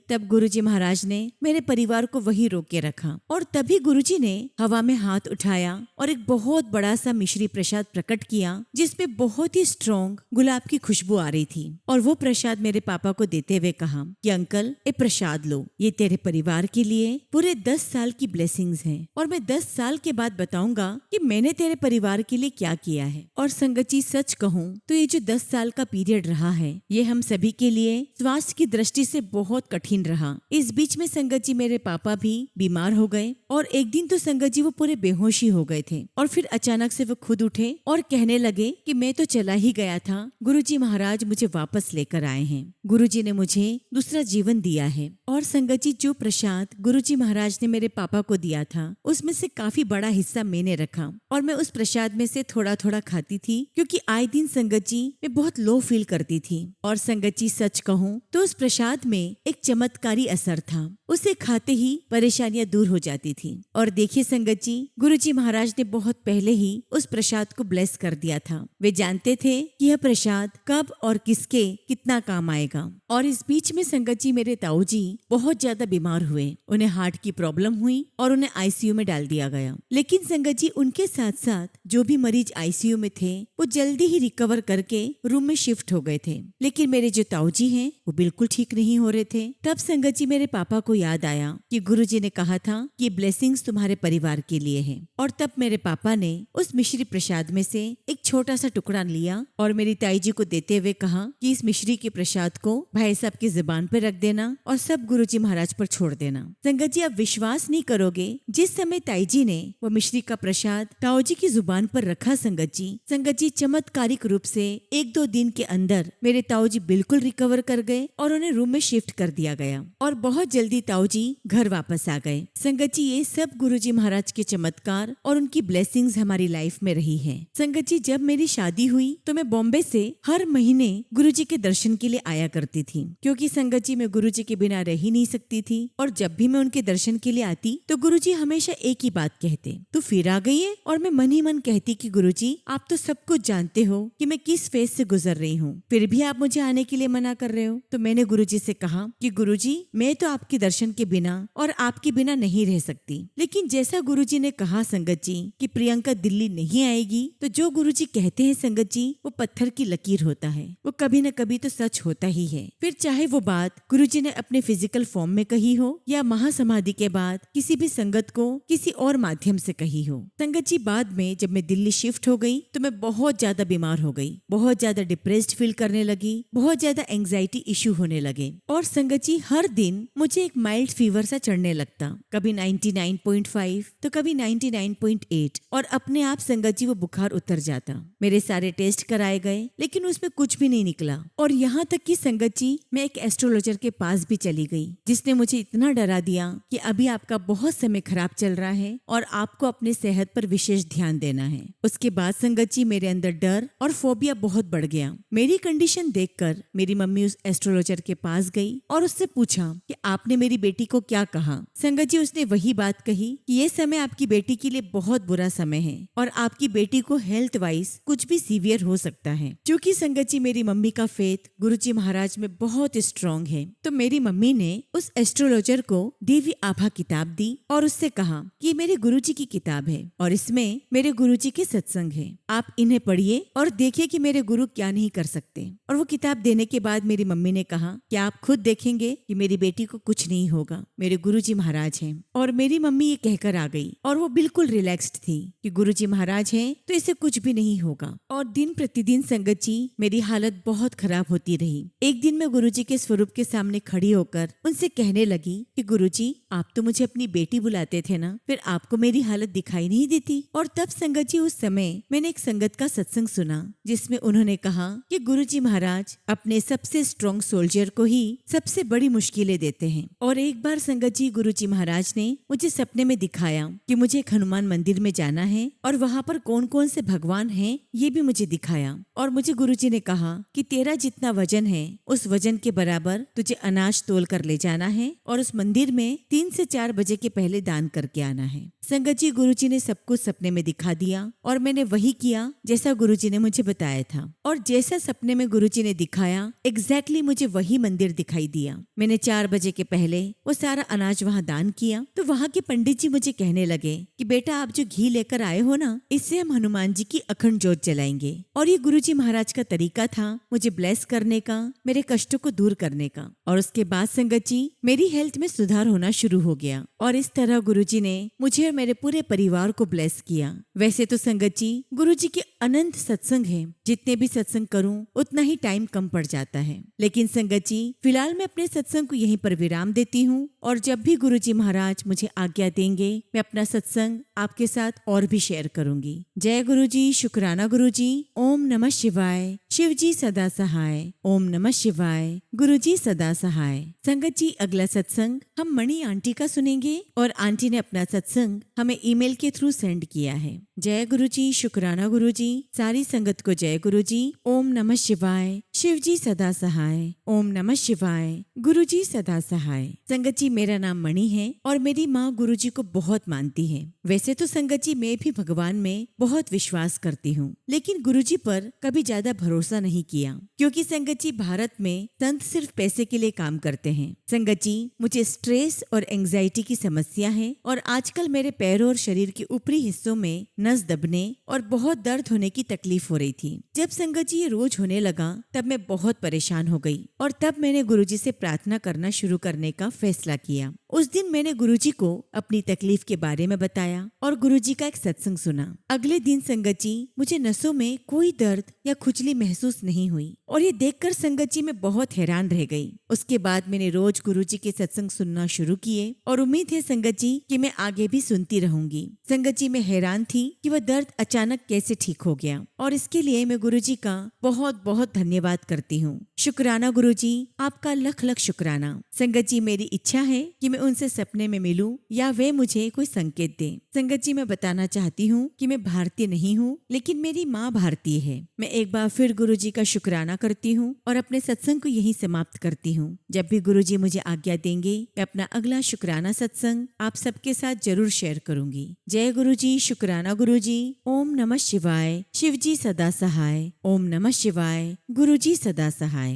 तब गुरुजी महाराज ने मेरे परिवार को वहीं रोक के रखा। और तभी गुरुजी ने हवा में हाथ उठाया और एक बहुत बड़ा सा मिश्री प्रसाद प्रकट किया जिसमें बहुत ही स्ट्रॉन्ग गुलाब की खुशबू आ रही थी। और वो प्रसाद मेरे पापा को देते हुए कहा कि अंकल ये प्रसाद लो, ये तेरे परिवार के लिए पूरे 10 साल की ब्लेसिंग्स हैं और मैं 10 साल के बाद बताऊंगा कि मैंने तेरे परिवार के लिए क्या किया है। और संगत जी सच कहूँ तो ये जो 10 साल का पीरियड रहा है ये हम सभी के लिए स्वास्थ्य की दृष्टि से बहुत कठिन रहा। इस बीच में संगत जी मेरे पापा भी बीमार हो गए और एक दिन तो संगत जी वो पूरे बेहोशी हो गए थे और फिर अचानक से वो खुद उठे और कहने लगे कि मैं तो चला ही गया था, गुरुजी महाराज मुझे वापस लेकर आए हैं, गुरुजी ने मुझे दूसरा जीवन दिया है। और संगत जी जो प्रसाद गुरुजी महाराज ने मेरे पापा को दिया था उसमें से काफी बड़ा हिस्सा मैंने रखा और मैं उस प्रसाद में से थोड़ा थोड़ा खाती थी क्योंकि आए दिन संगत जी मैं बहुत लो फील करती थी। और संगत जी सच कहूँ तो उस प्रसाद में एक चमत्कारी असर था, उसे खाते ही परेशानियां दूर हो जाती थी। और देखिए संगत जी गुरुजी महाराज ने बहुत पहले ही उस प्रसाद को ब्लेस कर दिया था। वे जानते थे कि यह प्रसाद कब और किसके कितना काम आएगा। और इस बीच में संगत जी मेरे ताऊ जी बहुत ज्यादा बीमार हुए, उन्हें हार्ट की प्रॉब्लम हुई और उन्हें आईसीयू में डाल दिया गया। लेकिन संगत जी उनके साथ साथ जो भी मरीज आईसीयू में थे वो जल्दी ही रिकवर करके रूम में शिफ्ट हो गए थे। लेकिन मेरे जो ताऊ जी हैं वो बिल्कुल ठीक नहीं हो रहे थे। तब संगत जी मेरे पापा को याद आया कि गुरुजी ने कहा था कि ब्लेसिंग्स तुम्हारे परिवार के लिए है। और तब मेरे पापा ने उस मिश्री प्रसाद में से एक छोटा सा टुकड़ा लिया और मेरी ताई जी को देते हुए कहा कि इस मिश्री के प्रसाद को भाई साहब की जुबान पर रख देना और सब गुरुजी महाराज पर छोड़ देना। संगत जी आप विश्वास नहीं करोगे, जिस समय ताई जी ने वो मिश्री का प्रसाद ताऊ जी की जुबान पर रखा संगत जी चमत्कारिक रूप से 1-2 दिन के अंदर मेरे ताऊ जी बिल्कुल रिकवर कर गए और उन्हें रूम में शिफ्ट कर दिया गया और बहुत जल्दी ताऊ जी घर वापस आ गए। संगत जी ये सब गुरुजी महाराज के चमत्कार और उनकी ब्लेसिंग्स हमारी लाइफ में रही है। संगत जी जब मेरी शादी हुई तो मैं बॉम्बे से हर महीने गुरुजी के दर्शन के लिए आया करती थी क्योंकि संगत जी मैं गुरुजी के बिना रह ही नहीं सकती थी। और जब भी मैं उनके दर्शन के लिए आती तो गुरुजी हमेशा एक ही बात कहते, तू फिर आ गई है। और मैं मन ही मन कहती कि गुरुजी आप तो सब कुछ जानते हो कि मैं किस फेज से गुजर रही हूँ, फिर भी आप मुझे आने के लिए मना कर रहे हो। तो मैंने गुरुजी से कहा कि गुरुजी मैं तो आपके दर्शन के बिना और आपके बिना नहीं रह सकती। लेकिन जैसा गुरुजी ने कहा संगत जी कि प्रियंका दिल्ली नहीं आएगी, तो जो गुरुजी कहते हैं संगत जी वो पत्थर की लकीर होता है, वो कभी न कभी तो सच होता ही है। फिर चाहे वो बात गुरुजी ने अपने फिजिकल फॉर्म में कही हो या महासमाधि के बाद किसी भी संगत को किसी और माध्यम से कही हो। संगत जी बाद में जब मैं दिल्ली शिफ्ट हो गई तो मैं बहुत ज्यादा बीमार हो गई, बहुत ज्यादा डिप्रेस्ड फील करने लगी, बहुत ज्यादा एंग्जाइटी इश्यू होने लगे। और संगत जी हर दिन मुझे एक माइल्ड फीवर सा चढ़ने लगता, कभी 99.5 तो कभी 99.8 और अपने आप संगत जी वो बुखार उतर जाता। मेरे सारे टेस्ट कराए गए लेकिन उसमें कुछ भी नहीं निकला। और यहाँ तक कि संगत जी मैं एक एस्ट्रोलॉजर के पास भी चली गई जिसने मुझे इतना डरा दिया कि अभी आपका बहुत समय खराब चल रहा है और आपको अपने सेहत पर विशेष ध्यान देना है। उसके बाद संगत जी मेरे अंदर डर और फोबिया बहुत बढ़ गया। मेरी कंडीशन देखकर मेरी मम्मी उस एस्ट्रोलॉजर के पास गई और उससे पूछा कि आपने मेरी बेटी को क्या कहा। संगत जी उसने वही बात कही कि ये समय आपकी बेटी के लिए बहुत बुरा समय है और आपकी बेटी को हेल्थ वाइज कुछ भी सीवियर हो सकता है। क्योंकि संगत जी मेरी मम्मी का फेथ गुरुजी महाराज में बहुत स्ट्रॉन्ग है तो मेरी मम्मी ने उस एस्ट्रोलॉजर को देवी आभा किताब दी और उससे कहा कि मैं मेरे गुरुजी की किताब है और इसमें मेरे गुरुजी के सत्संग है। आप इन्हें पढ़िए और देखिए कि मेरे गुरु क्या नहीं कर सकते। और वो किताब देने के बाद मेरी मम्मी ने कहा कि आप खुद देखेंगे कि मेरी बेटी को कुछ नहीं होगा, मेरे गुरुजी महाराज हैं। और मेरी मम्मी ये कहकर आ गई और वो बिल्कुल रिलैक्स्ड थी कि गुरुजी महाराज हैं तो इसे कुछ भी नहीं होगा। और दिन प्रतिदिन संगत जी मेरी हालत बहुत खराब होती रही। एक दिन मैं गुरुजी के स्वरूप के सामने खड़ी होकर उनसे कहने लगी कि गुरुजी, आप तो मुझे अपनी बेटी बुलाते थे ना, फिर आपको मेरी हालत दिखाई नहीं देती। और तब संगत जी उस समय मैंने एक संगत का सत्संग सुना जिसमें उन्होंने कहा कि गुरुजी महाराज अपने सबसे स्ट्रॉन्ग सोल्जर को ही सबसे बड़ी मुश्किलें देते हैं। और एक बार संगत जी गुरुजी महाराज ने मुझे सपने में दिखाया कि मुझे एक हनुमान मंदिर में जाना है और वहाँ पर कौन कौन से भगवान हैं ये भी मुझे दिखाया। और मुझे गुरुजी ने कहा कि तेरा जितना वजन है उस वजन के बराबर तुझे अनाज तोल कर ले जाना है और उस मंदिर में 3 से 4 बजे के पहले दान करके आना है। संगत जी गुरुजी ने सब कुछ सपने में दिखा दिया और मैंने वही किया जैसा गुरुजी ने मुझे बताया था। और जैसा सपने में गुरुजी ने दिखाया एग्जैक्टली मुझे वही मंदिर दिखाई दिया। मैंने 4 बजे के पहले वो सारा अनाज वहाँ दान किया। तो वहाँ के पंडित जी मुझे कहने लगे कि बेटा, आप जो घी लेकर आए हो ना, इससे हम हनुमान जी की अखंड ज्योत जलाएंगे। और ये गुरुजी महाराज का तरीका था मुझे ब्लेस करने का, मेरे कष्टों को दूर करने का। और उसके बाद संगत जी मेरी हेल्थ में सुधार होना शुरू हो गया और इस तरह गुरुजी ने मुझे और मेरे पूरे परिवार को ब्लेस किया। वैसे तो संगत जी गुरुजी के अनंत सत्संग हैं, जितने भी सत्संग करूं उतना ही टाइम कम पड़ जाता है। लेकिन संगत जी फिलहाल मैं अपने सत्संग को यहीं पर विराम देती हूँ और जब भी गुरुजी महाराज मुझे आज्ञा देंगे मैं अपना सत्संग आपके साथ और भी शेयर करूंगी। जय गुरुजी, शुक्राना गुरुजी। ओम नमः शिवाय। शिवजी सदा सहाय। ओम नमः शिवाय। गुरुजी सदा सहाय। संगत जी अगला सत्संग हम मणि आंटी का सुनेंगे और आंटी ने अपना सत्संग हमें ईमेल के थ्रू सेंड किया है। जय गुरुजी, शुक्राना गुरुजी। सारी संगत को जय गुरुजी। ओम नमः शिवाय। शिवजी सदा सहाय। ओम नमः शिवाय। गुरुजी सदा सहाय। संगत जी मेरा नाम मणि है और मेरी माँ गुरुजी को बहुत मानती है। वैसे तो संगत जी मैं भी भगवान में बहुत विश्वास करती हूँ, लेकिन गुरुजी पर कभी ज्यादा भरोसा नहीं किया क्योंकि संगत जी भारत में संत सिर्फ पैसे के लिए काम करते हैं। संगत जी मुझे स्ट्रेस और एंजाइटी की समस्या है और आजकल मेरे पैरों और शरीर के ऊपरी हिस्सों में नस दबने और बहुत दर्द होने की तकलीफ हो रही थी। जब संगत जी ये रोज होने लगा तब मैं बहुत परेशान हो गई और तब मैंने गुरुजी से प्रार्थना करना शुरू करने का फैसला किया। उस दिन मैंने गुरुजी को अपनी तकलीफ के बारे में बताया और गुरुजी का एक सत्संग सुना। अगले दिन संगत जी मुझे नसों में कोई दर्द या खुजली महसूस नहीं हुई और ये देखकर संगत जी मैं बहुत हैरान रह गई। उसके बाद मैंने रोज गुरुजी के सत्संग सुनना शुरू किए और उम्मीद है संगत जी कि मैं आगे भी सुनती रहूंगी। संगत जी मैं हैरान थी कि वह दर्द अचानक कैसे ठीक हो गया और इसके लिए मैं गुरुजी का बहुत बहुत धन्यवाद करती हूँ। शुक्राना गुरुजी, आपका लख लख शुक्राना। संगत जी मेरी इच्छा है कि मैं उनसे सपने में मिलूं या वे मुझे कोई संकेत दें। संगत जी मैं बताना चाहती हूँ कि मैं भारतीय नहीं हूँ, लेकिन मेरी माँ भारतीय है। मैं एक बार फिर गुरुजी का शुक्राना करती हूँ और अपने सत्संग को यहीं समाप्त करती हूँ। जब भी गुरुजी मुझे आज्ञा देंगे मैं अपना अगला शुक्राना सत्संग आप सबके साथ जरूर शेयर करूंगी। जय गुरुजी, शुक्राना गुरुजी। ओम नमः शिवाय। शिवजी सदा सहाय। ओम नमः शिवाय। गुरुजी सदा सहाय।